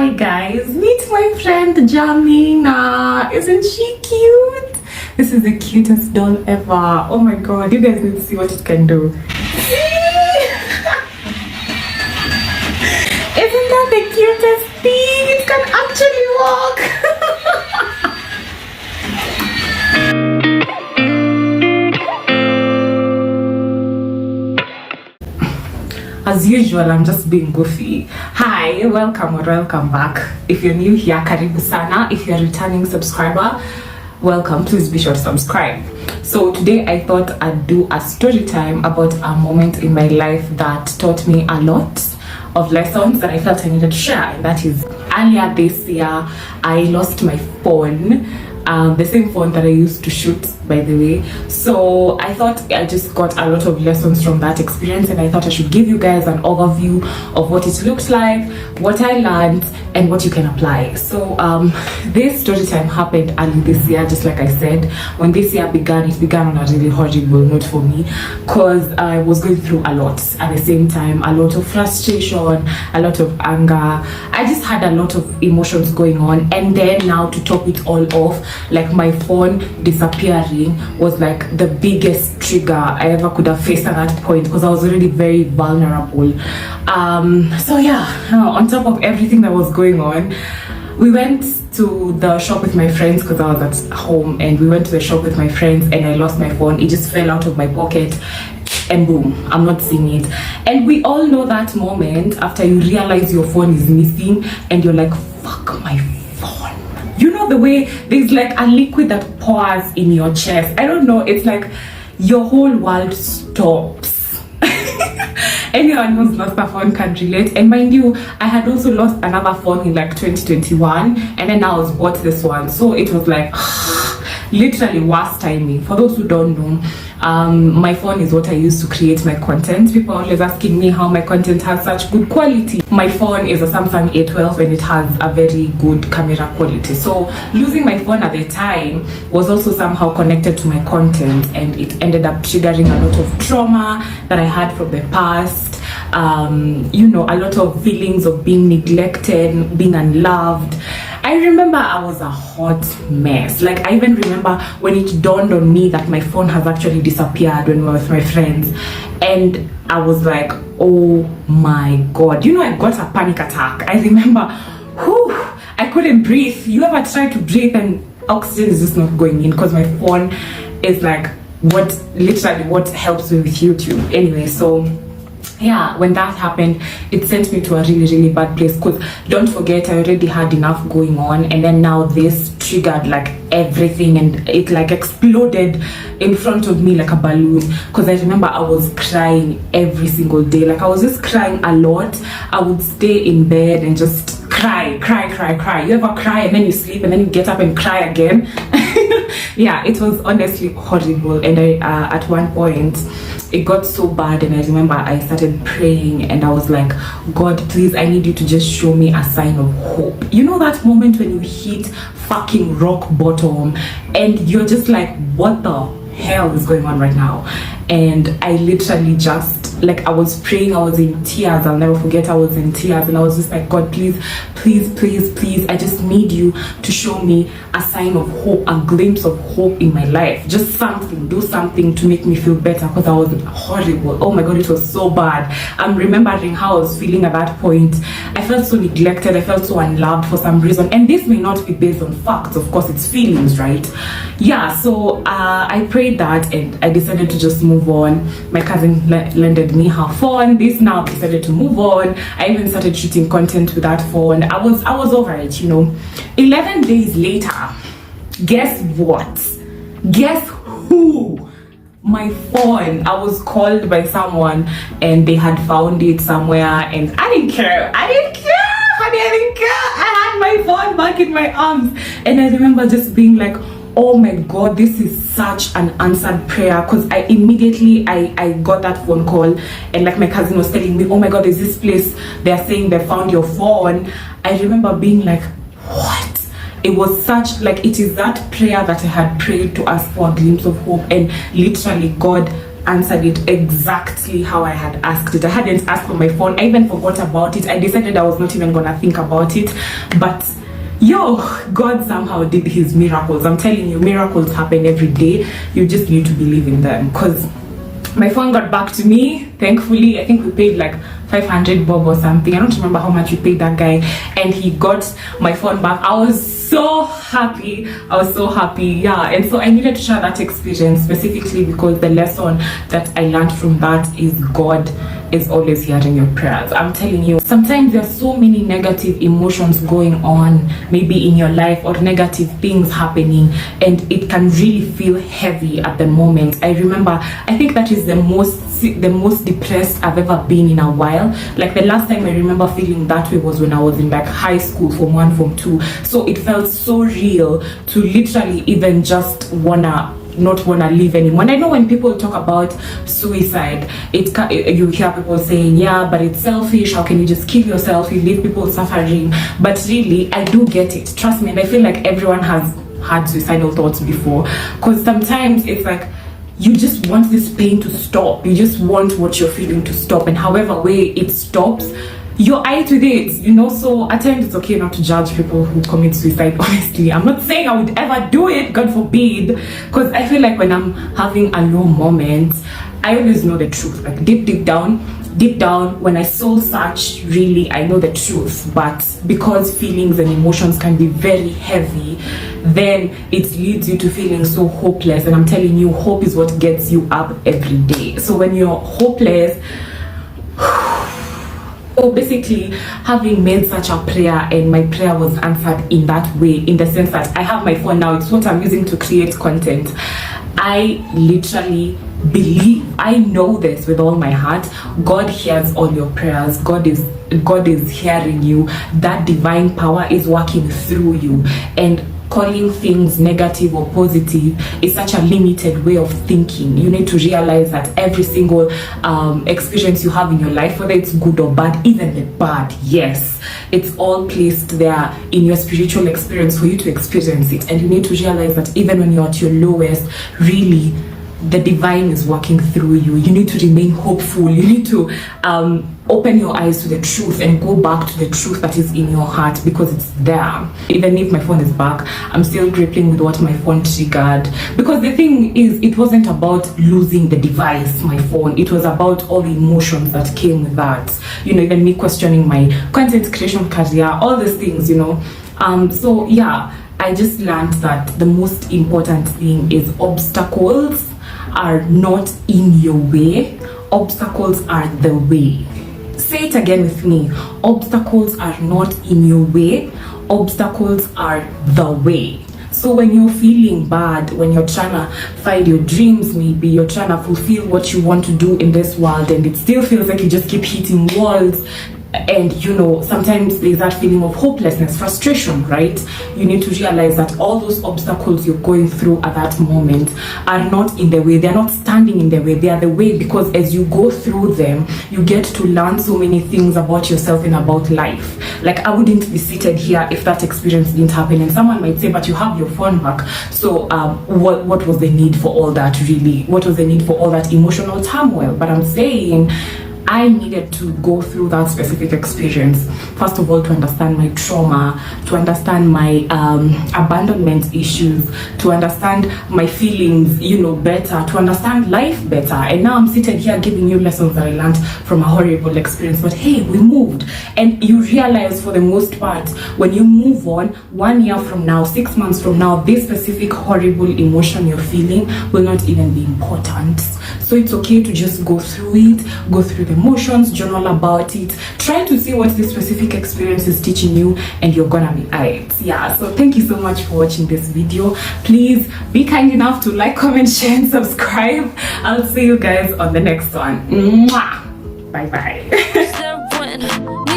Hi guys, meet my friend Jamina. Isn't she cute? This is the cutest doll ever. Oh my god, you guys need to see what it can do. Isn't that the cutest thing? It can actually walk. As usual, I'm just being goofy. Hi, welcome or welcome back. If you're new here, karibu sana. If you're a returning subscriber, welcome. Please be sure to subscribe. So today I thought I'd do a story time about a moment in my life that taught me a lot of lessons that I felt I needed to share. And that is, earlier this year, I lost my phone. The same phone that I used to shoot, by the way. So I thought I just got a lot of lessons from that experience, and I thought I should give you guys an overview of what it looked like, what I learned, and what you can apply. So this story time happened early this year, just like I said. When this year began, it began on a really horrible note for me, because I was going through a lot at the same time. A lot of frustration, a lot of anger. I just had a lot of emotions going on, and then now to top it all off, like my phone disappearing was like the biggest trigger I ever could have faced at that point, because I was already very vulnerable. So yeah, on top of everything that was going on, we went to the shop with my friends, because I was at home, and we went to the shop with my friends, and I lost my phone. It just fell out of my pocket, and boom, I'm not seeing it. And we all know that moment after you realize your phone is missing, and you're like, fuck my phone. You know the way there's like a liquid that pours in your chest. I don't know, it's like your whole world stops. Anyone who's lost a phone can relate. And mind you, I had also lost another phone in like 2021, and then I was bought this one. So it was like literally worst timing. For those who don't know, my phone is what I use to create my content. People are always asking me how my content has such good quality. My phone is a Samsung A12, and it has a very good camera quality. So losing my phone at the time was also somehow connected to my content, and it ended up triggering a lot of trauma that I had from the past. You know, a lot of feelings of being neglected, being unloved. I remember I was a hot mess. Like, I even remember when it dawned on me that my phone has actually disappeared when we were with my friends. And I was like, oh my god. You know, I got a panic attack. I remember, I couldn't breathe. You ever try to breathe and oxygen is just not going in, because my phone is like literally what helps me with YouTube. Anyway, so yeah, when that happened, it sent me to a really, really bad place, because don't forget, I already had enough going on, and then now this triggered like everything, and it like exploded in front of me like a balloon. Because I remember I was crying every single day. Like, I was just crying a lot. I would stay in bed and just cry. You ever cry and then you sleep and then you get up and cry again? Yeah, it was honestly horrible. And I at one point it got so bad, and I remember I started praying, and I was like, God, please, I need you to just show me a sign of hope. You know that moment when you hit fucking rock bottom and you're just like, what the hell is going on right now? And I literally just, like, I was praying, I was in tears. I'll never forget, I was in tears, and I was just like, God, please, I just need you to show me a sign of hope, a glimpse of hope in my life. Just something, do something to make me feel better, because I was horrible. Oh my god, it was so bad. I'm remembering how I was feeling at that point. I felt so neglected, I felt so unloved for some reason, and this may not be based on facts, of course, it's feelings, right? Yeah, so I prayed that, and I decided to just move on. My cousin lended me her phone. This now decided to move on. I even started shooting content with that phone. I was over it, you know. 11 days later, guess what? Guess who? My phone. I was called by someone, and they had found it somewhere, and I didn't care. I didn't care. I had my phone back in my arms, and I remember just being like, oh my god, this is such an answered prayer. Because I immediately I got that phone call, and like my cousin was telling me, oh my god, there's this place, they're saying they found your phone. I remember being like, what? It was such, like, it is that prayer that I had prayed to ask for a glimpse of hope, and literally God answered it exactly how I had asked it. I hadn't asked for my phone. I even forgot about it. I decided I was not even gonna think about it. But yo, God somehow did his miracles. I'm telling you, miracles happen every day. You just need to believe in them. Because my phone got back to me, thankfully. I think we paid like 500 bob or something. I don't remember how much we paid that guy, and he got my phone back. I was so happy. Yeah. And so I needed to share that experience specifically because the lesson that I learned from that is God is always hearing your prayers. I'm telling you, sometimes there's so many negative emotions going on maybe in your life, or negative things happening, and it can really feel heavy at the moment. I remember, I think that is the most depressed I've ever been in a while. Like the last time I remember feeling that way was when I was in like high school, Form 1, Form 2. So it felt so real to literally even just not wanna live anymore. And I know when people talk about suicide, you hear people saying, yeah, but it's selfish, how can you just kill yourself, you leave people suffering. But really, I do get it, trust me. And I feel like everyone has had suicidal thoughts before, because sometimes it's like you just want this pain to stop, you just want what you're feeling to stop, and however way it stops, you're out with it, you know. So at times it's okay not to judge people who commit suicide. Honestly, I'm not saying I would ever do it, God forbid, because I feel like when I'm having a low moment, I always know the truth. Like deep down, when I soul search, really I know the truth. But because feelings and emotions can be very heavy, then it leads you to feeling so hopeless. And I'm telling you, hope is what gets you up every day. So when you're hopeless, so basically, having made such a prayer, and my prayer was answered in that way, in the sense that I have my phone now, it's what I'm using to create content. I literally believe, I know this with all my heart, God hears all your prayers. God is hearing you. That divine power is working through you. And calling things negative or positive is such a limited way of thinking. You need to realize that every single experience you have in your life, whether it's good or bad, even the bad, yes, it's all placed there in your spiritual experience for you to experience it. And you need to realize that even when you're at your lowest, really the divine is working through you. You need to remain hopeful. You need to open your eyes to the truth and go back to the truth that is in your heart, because it's there. Even if my phone is back, I'm still grappling with what my phone triggered, because the thing is, it wasn't about losing the device, my phone. It was about all the emotions that came with that, you know, even me questioning my content creation career, all these things, you know. So yeah, I just learned that the most important thing is obstacles are not in your way, obstacles are the way. Say it again with me. Obstacles are not in your way, obstacles are the way. So when you're feeling bad, when you're trying to find your dreams, maybe you're trying to fulfill what you want to do in this world, and it still feels like you just keep hitting walls, and you know, sometimes there's that feeling of hopelessness, frustration, right? You need to realize that all those obstacles you're going through at that moment are not in the way. They're not standing in the way. They are the way, because as you go through them, you get to learn so many things about yourself and about life. Like, I wouldn't be seated here if that experience didn't happen. And someone might say, but you have your phone back, so what was the need for all that, really? What was the need for all that emotional turmoil? But I'm saying, I needed to go through that specific experience, first of all, to understand my trauma, to understand my abandonment issues, to understand my feelings, you know, better, to understand life better. And now I'm seated here giving you lessons that I learned from a horrible experience. But hey, we moved. And you realize, for the most part, when you move on, 1 year from now, 6 months from now, this specific horrible emotion you're feeling will not even be important. So it's okay to just go through it, go through the emotions, journal about it, try to see what this specific experience is teaching you, and you're gonna be alright. Yeah, so thank you so much for watching this video. Please be kind enough to like, comment, share, and subscribe. I'll see you guys on the next one. Mwah! Bye bye.